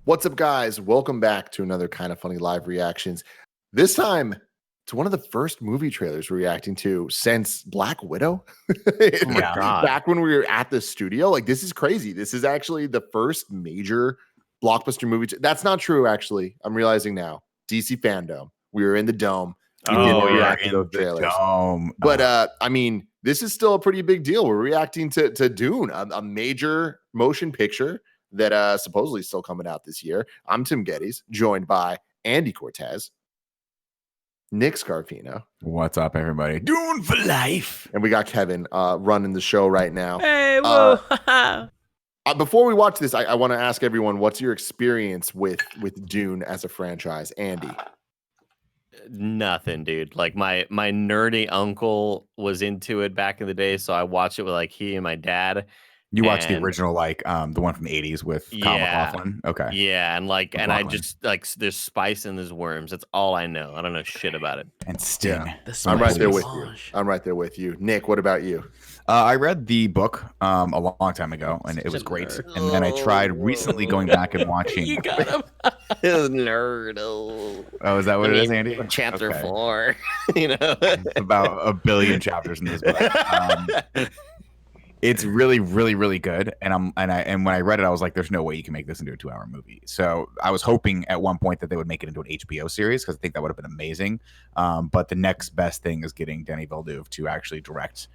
What's up, guys? Welcome back to another Kind of Funny live reactions. This time, it's one of the first movie trailers we're reacting to since Black Widow. Oh my God. Back when we were at the studio. Like, this is crazy. This is actually the first major blockbuster movie. That's not true, actually. I'm realizing now. DC Fandom. We were in the Dome. We didn't react to those trailers. But, I mean, this is still a pretty big deal. We're reacting to Dune, a major motion picture that supposedly is still coming out this year. I'm Tim Gettys, joined by Andy Cortez, Nick Scarpino. What's up, everybody? Dune for life. And we got Kevin running the show right now. Hey, whoa. Before we watch this, I want to ask everyone, what's your experience with Dune as a franchise? Andy? Nothing, dude. Like my nerdy uncle was into it back in the day, so I watched it with like he and my dad. You watched the original, like the one from the 80s with Kyle MacLachlan? Okay. Yeah, and like McLachlan. And I just like there's spice and there's worms. That's all I know. I don't know shit about it. And Sting. Yeah. I'm right there with you. I'm right there with you. Nick, what about you? I read the book a long time ago, and it was great. And then I tried recently going back and watching. You got him. Nerd. Oh, is that what it is, Andy? Chapter 4. You know, about a billion chapters in this book. It's really, really, really good. And when I read it, I was like, "There's no way you can make this into a 2-hour movie." So I was hoping at one point that they would make it into an HBO series because I think that would have been amazing. But the next best thing is getting Denis Villeneuve to actually direct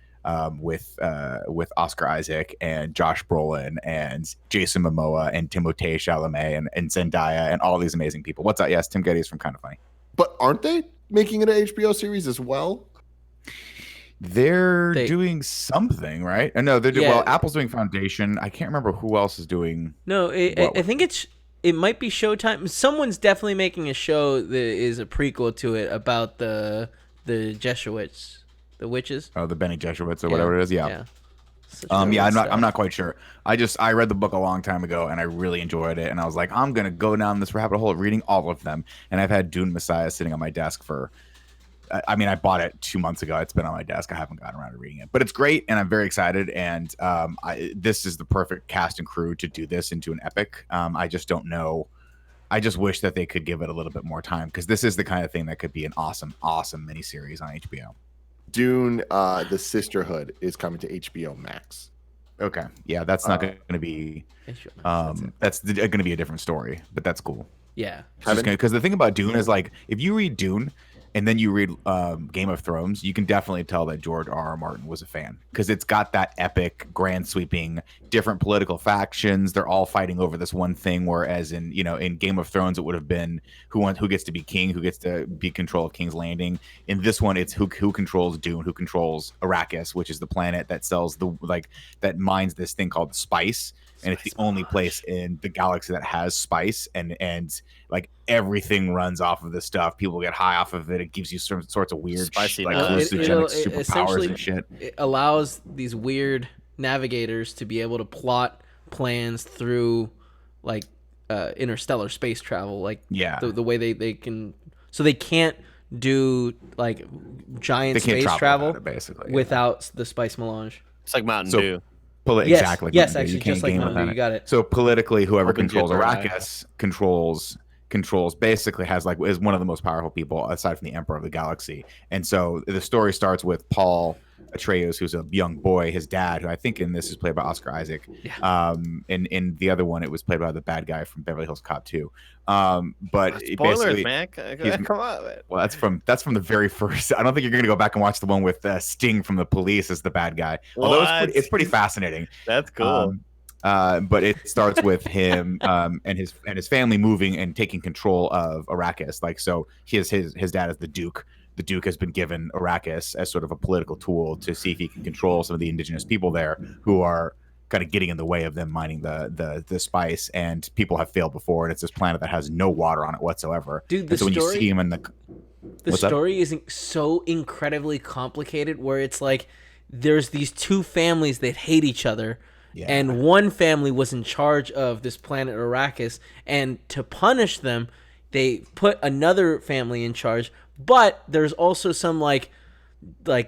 with Oscar Isaac and Josh Brolin and Jason Momoa and Timothée Chalamet and Zendaya and all these amazing people. What's up? Yes, Tim Gettys from Kind of Funny. But aren't they making it an HBO series as well? They're doing something, right? No, they're doing well. Apple's doing Foundation. I can't remember who else is doing. No, I think it might be Showtime. Someone's definitely making a show that is a prequel to it about the Jesuits, the witches. Oh, the Bene Gesserits or whatever it is. Yeah. I'm stuff. not quite sure. I read the book a long time ago and I really enjoyed it. And I was like, I'm gonna go down this rabbit hole of reading all of them. And I've had Dune Messiah sitting on my desk for. I mean, I bought it 2 months ago. It's been on my desk. I haven't gotten around to reading it, but it's great, and I'm very excited. And this is the perfect cast and crew to do this into an epic. I just don't know. I just wish that they could give it a little bit more time because this is the kind of thing that could be an awesome, awesome miniseries on HBO. Dune, The Sisterhood is coming to HBO Max. Okay, yeah, that's not going to be. That's going to be a different story, but that's cool. Yeah, because the thing about Dune is like if you read Dune. And then you read Game of Thrones, you can definitely tell that George R.R. Martin was a fan because it's got that epic, grand sweeping, different political factions. They're all fighting over this one thing. Whereas in Game of Thrones, it would have been who gets to be king, who gets to be control of King's Landing. In this one, it's who controls Dune, who controls Arrakis, which is the planet that sells that mines this thing called spice. And it's the only place in the galaxy that has spice, and like everything runs off of this stuff. People get high off of it. It gives you some sorts of weird, spicy, hallucinogenic superpowers and shit. It allows these weird navigators to be able to plot plans through like interstellar space travel. Like the way they can, so they can't do like giant space travel basically without the spice melange. It's like Mountain Dew. Exactly. Yes, actually, just like Mountain Dew, you got it. So politically, whoever controls Arrakis controls basically is one of the most powerful people aside from the Emperor of the Galaxy. And so the story starts with Paul Atreides, who's a young boy, his dad, who I think in this is played by Oscar Isaac. Yeah. In the other one, it was played by the bad guy from Beverly Hills Cop 2. But spoilers, man. Come on, man. Well, that's from the very first. I don't think you're gonna go back and watch the one with Sting from The Police as the bad guy. Although it's pretty fascinating. That's cool. But it starts with him and his family moving and taking control of Arrakis. Like, so his dad is the Duke. The Duke has been given Arrakis as sort of a political tool to see if he can control some of the indigenous people there who are kind of getting in the way of them mining the spice. And people have failed before, and it's this planet that has no water on it whatsoever. Dude, so when you see him in the story is so incredibly complicated, where it's like there's these two families that hate each other. Yeah. And one family was in charge of this planet Arrakis, and to punish them, they put another family in charge. But there's also some like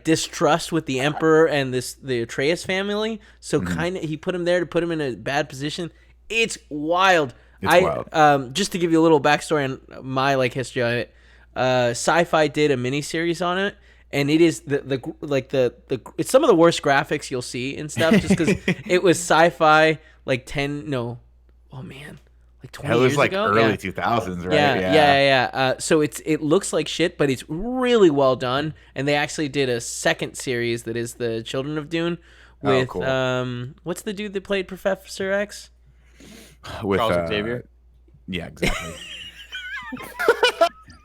distrust with the Emperor and the Atreides family. So kind of he put him there to put him in a bad position. It's wild. wild. Just to give you a little backstory on my like history on it, Sci-Fi did a miniseries on it, and it is the it's some of the worst graphics you'll see and stuff, just because it was Sci-Fi like 20 it was years like ago. early 2000s, right? Yeah. So it looks like shit, but it's really well done. And they actually did a second series that is the Children of Dune with cool. What's the dude that played Professor X? With Charles Xavier. Yeah, exactly.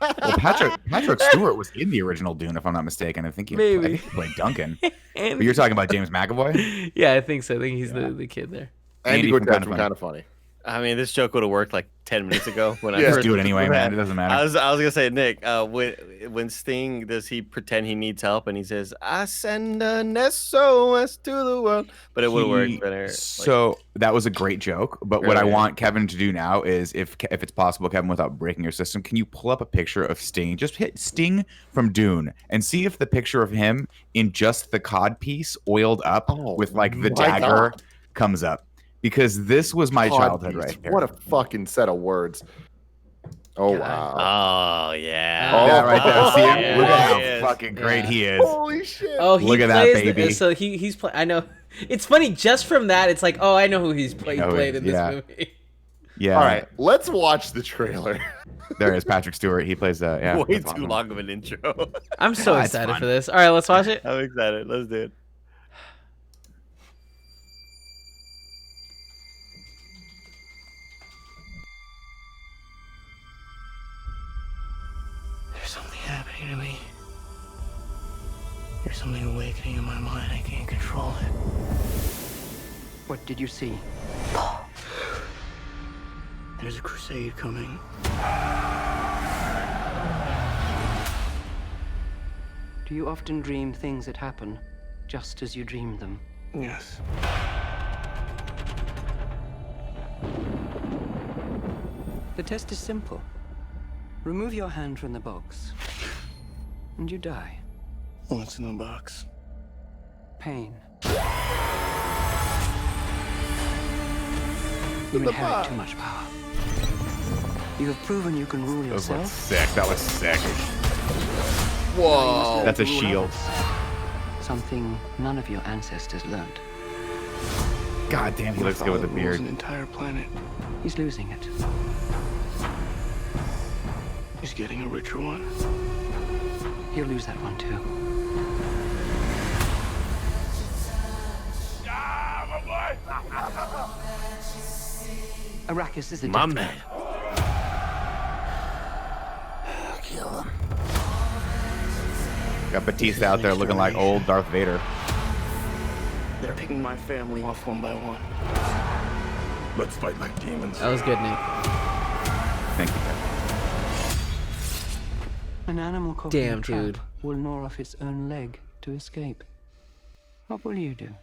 Well, Patrick Stewart was in the original Dune, if I'm not mistaken. I think he played Duncan. But you're talking about James McAvoy? Yeah, I think so. I think he's the kid there. Andy from Kind of Funny. I mean, this joke would have worked like 10 minutes ago when I just first do it anyway, man. It doesn't matter. I was gonna say, Nick, when Sting does he pretend he needs help and he says, "I send an SOS to the world," but it would have worked better. So that was a great joke. But what I want Kevin to do now is, if it's possible, Kevin, without breaking your system, can you pull up a picture of Sting? Just hit Sting from Dune and see if the picture of him in just the cod piece, oiled up with like the dagger, comes up. Because this was my childhood right here. What a fucking set of words. Oh, wow. Oh, yeah. That right there. See him? Yeah, Look at how fucking great he is. Holy shit. Oh, look at that baby. So he's playing. I know. It's funny just from that. It's like, oh, I know who he's played in this movie. Yeah. All right, let's watch the trailer. There is Patrick Stewart. He plays way too long of an intro. I'm so excited for this. All right, let's watch it. I'm excited. Let's do it. Happening to me. There's something awakening in my mind. I can't control it. What did you see? There's a crusade coming. Do you often dream things that happen just as you dreamed them? Yes. The test is simple. Remove your hand from the box, and you die. What's in the box? Pain. You inherit too much power. You have proven you can rule yourself. That was sick. Whoa. That's a shield. Something none of your ancestors learned. God damn, he looks good with a beard. An entire planet. He's losing it. He's getting a richer one. He'll lose that one too. Arrakis is the My death man. Kill him. Got Bautista out there looking like old Darth Vader. They're picking my family off one by one. Let's fight like demons. That was good, Nick. Thank you. An animal caught Damn, in a trap dude. will gnaw off its own leg to escape. What will you do?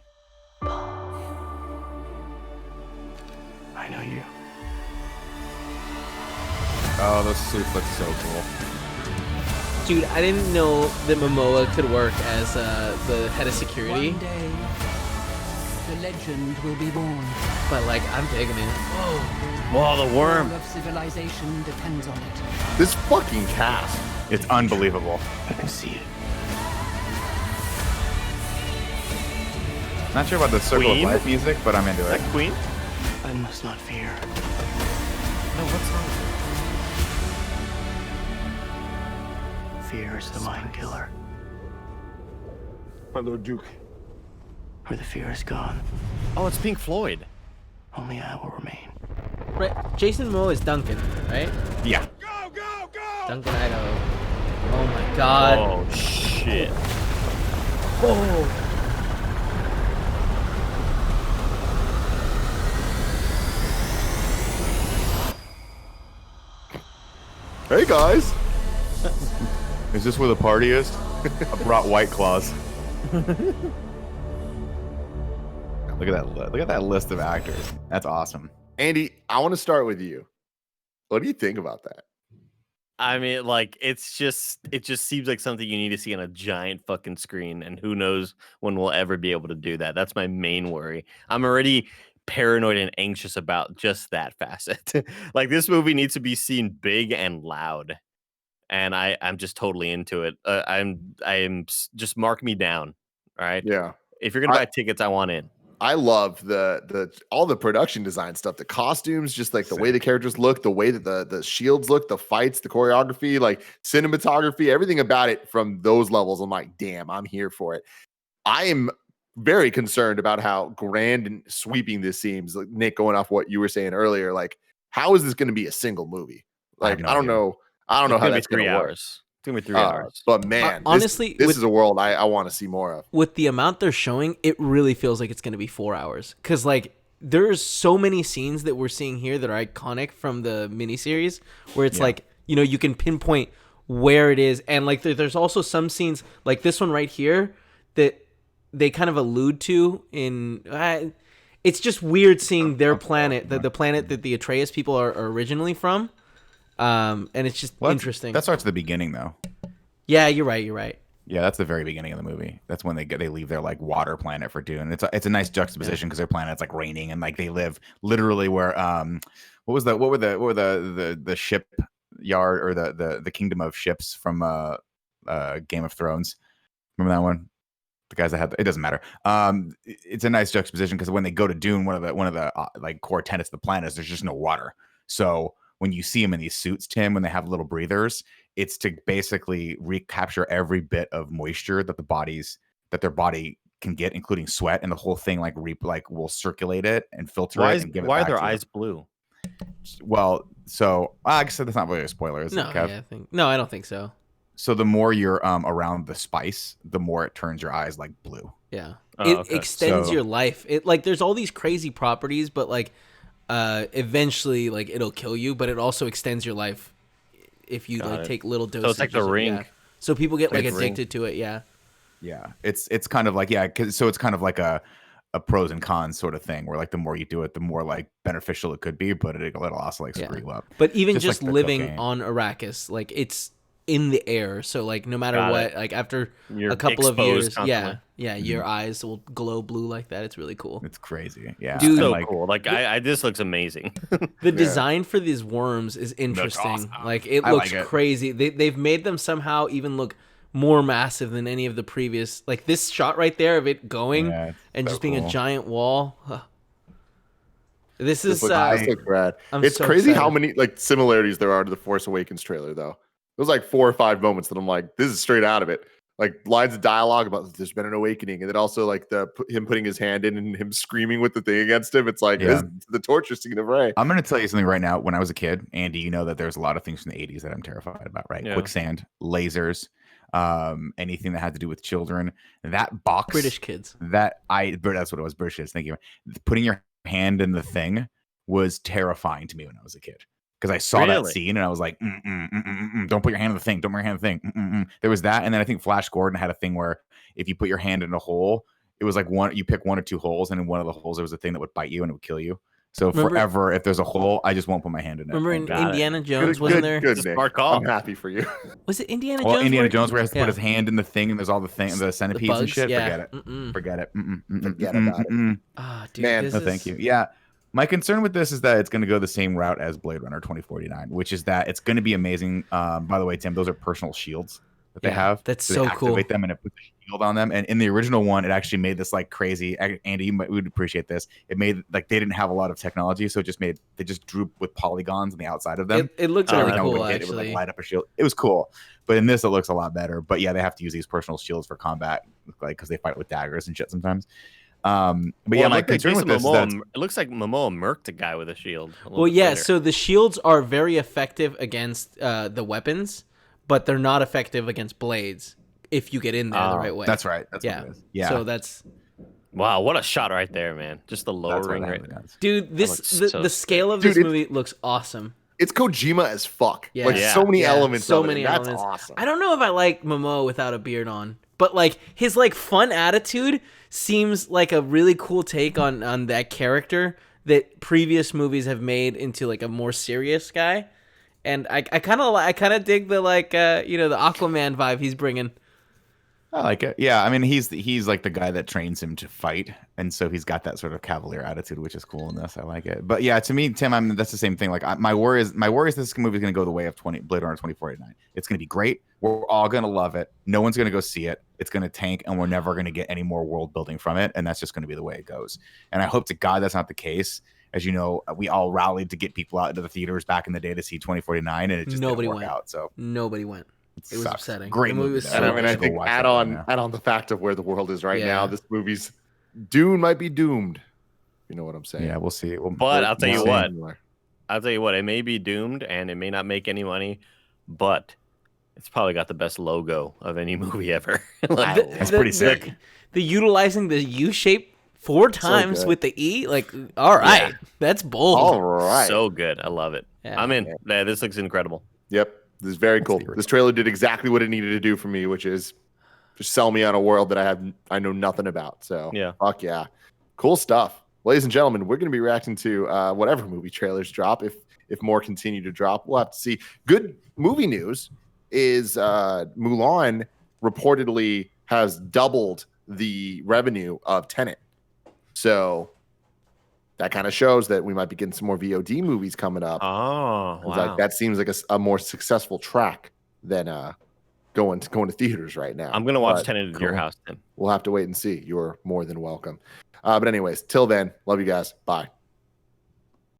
I know you. Oh, those suits look so cool. Dude, I didn't know that Momoa could work as the head of security. One day, the legend will be born. But like, I'm digging it. Whoa, the worm. All of civilization depends on it. This fucking cast. It's unbelievable. I can see it. Not sure about the Circle Queen? of Life music, but I'm into it. That Queen? I must not fear. No, what's wrong? Fear is the mind killer. My Lord Duke. Where the fear is gone, Oh, it's Pink Floyd. only I will remain. Right, Jason Momoa is Duncan, right? Yeah. Duncan Idaho. Oh my god. Oh, shit. Oh. Hey, guys. Is this where the party is? I brought White Claws. Look at that! Look at that list of actors. That's awesome. Andy, I want to start with you. What do you think about that? I mean, like, it just seems like something you need to see on a giant fucking screen, and who knows when we'll ever be able to do that. That's my main worry. I'm already paranoid and anxious about just that facet. Like this movie needs to be seen big and loud, and I'm just totally into it. Just mark me down. All right. Yeah. If you're gonna buy tickets, I want in. I love the all the production design stuff, the costumes, just like the way the characters look, the way that the shields look, the fights, the choreography, like cinematography, everything about it from those levels. I'm like, damn, I'm here for it. I am very concerned about how grand and sweeping this seems. Like Nick, going off what you were saying earlier, like how is this going to be a single movie? Like I don't know how that's going to work. It's gonna be 3 hours. But man, honestly, this is a world I want to see more of. With the amount they're showing, it really feels like it's gonna be 4 hours. Cause like there's so many scenes that we're seeing here that are iconic from the miniseries, where it's like, you know, you can pinpoint where it is, and like there's also some scenes like this one right here that they kind of allude to in. It's just weird seeing their planet, the planet that the Atreus people are originally from. And it's just interesting. That starts at the beginning, though. Yeah, you're right. Yeah, that's the very beginning of the movie. That's when they leave their like water planet for Dune. It's a nice juxtaposition because their planet's like raining and like they live literally where what were the ship yard or the kingdom of ships from Game of Thrones? Remember that one? The guys that had it doesn't matter. It's a nice juxtaposition because when they go to Dune, one of the like core tenets of the planet is there's just no water. So when you see them in these suits, Tim, when they have little breathers, it's to basically recapture every bit of moisture that their body can get, including sweat, and the whole thing will circulate it and filter it. And give it why are back their to eyes them. Blue? Well, so I guess that's not really a spoiler, is it, Kev? No, I don't think so. So the more you're around the spice, the more it turns your eyes like blue. Yeah, it extends your life. It like there's all these crazy properties, but like. Eventually, like it'll kill you, but it also extends your life if you take little doses. So it's like the ring. Yeah. So people get like addicted to it. Yeah. Yeah, it's kind of like so it's kind of like a pros and cons sort of thing where like the more you do it, the more like beneficial it could be, but it'll also like screw you up. But even just like living on Arrakis, like it's in the air, so like no matter what, like after a couple of years, your eyes will glow blue like that. It's really cool. It's crazy. Yeah, dude, so cool. Like this looks amazing. The design for these worms is interesting. Awesome. Like it looks crazy. They've made them somehow even look more massive than any of the previous. Like this shot right there of it going and just being a giant wall. This looks rad. It's so crazy how many like similarities there are to the Force Awakens trailer, though. There's like 4 or 5 moments that I'm like, this is straight out of it. Like lines of dialogue about there's been an awakening, and then also like him putting his hand in and him screaming with the thing against him. It's like this is the torture scene of Rey. I'm going to tell you something right now. When I was a kid, Andy, you know that there's a lot of things from the 80s that I'm terrified about, right? Yeah. Quicksand, lasers, anything that had to do with children. That box, British kids. But that's what it was. British kids. Thank you. Putting your hand in the thing was terrifying to me when I was a kid. Because I saw that scene and I was like, don't put your hand in the thing. Don't put your hand in the thing. There was that. And then I think Flash Gordon had a thing where if you put your hand in a hole, it was like you pick 1 or 2 holes. And in one of the holes, there was a thing that would bite you and it would kill you. So forever, if there's a hole, I just won't put my hand in it. Remember in Indiana Jones, wasn't there? Good, Nick. I'm happy for you. Was it Indiana Jones? Indiana Jones where he has to put his hand in the thing and there's all the centipedes and shit. Yeah. Forget it. Forget about it. Ah, dude, man. Thank you. Yeah. My concern with this is that it's going to go the same route as Blade Runner 2049, which is that it's going to be amazing. By the way, Tim, those are personal shields that they have. That's so cool. Activate them and it puts a shield on them. And in the original one, it actually made this like crazy. Andy, we would appreciate this. It made like they didn't have a lot of technology, so they just drew with polygons on the outside of them. It looked really cool. It would like light up a shield. It was cool, but in this, it looks a lot better. But yeah, they have to use these personal shields for combat, like because they fight with daggers and shit sometimes. But yeah, my concern with this it looks like Momoa murked a guy with a shield. Well, yeah, so the shields are very effective against the weapons, but they're not effective against blades if you get in there the right way. That's right. That's what it is. Yeah. So that's wow, what a shot right there, man. Just the lowering right now. Dude, the scale of this movie looks awesome. It's Kojima as fuck. Yeah. Like so many elements. So of many it. elements. That's awesome. I don't know if I like Momoa without a beard on, but like his like fun attitude seems like a really cool take on that character that previous movies have made into like a more serious guy. And I kind of dig the like the Aquaman vibe he's bringing. I like it. Yeah, I mean, he's like the guy that trains him to fight, and so he's got that sort of cavalier attitude, which is cool in this. I like it. But yeah, to me, Tim, that's the same thing. Like my worry is this movie is going to go the way of Blade Runner 2049. It's going to be great. We're all going to love it. No one's going to go see it. It's going to tank, and we're never going to get any more world building from it. And that's just going to be the way it goes. And I hope to God that's not the case. As you know, we all rallied to get people out into the theaters back in the day to see 2049, and it just didn't work out. So nobody went. It was upsetting. Great movie. I think add on the fact of where the world is right now. This movie's Dune might be doomed. You know what I'm saying? Yeah, we'll see. But I'll tell you what. It may be doomed and it may not make any money, but it's probably got the best logo of any movie ever. That's pretty sick. The utilizing the U shape 4 times with the E, like, all right, that's bold. All right, so good. I love it. Yeah. I'm in. Yeah, this looks incredible. Yep. This is very cool. This trailer did exactly what it needed to do for me, which is just sell me on a world that I know nothing about. So yeah, fuck yeah, cool stuff, ladies and gentlemen. We're going to be reacting to whatever movie trailers drop. If more continue to drop, we'll have to see. Good movie news is Mulan reportedly has doubled the revenue of Tenet. So that kind of shows that we might be getting some more VOD movies coming up. Oh, wow. Like, that seems like a more successful track than going to theaters right now. I'm going to watch Tenet at your house, Tim. We'll have to wait and see. You're more than welcome. But anyways, till then, love you guys. Bye.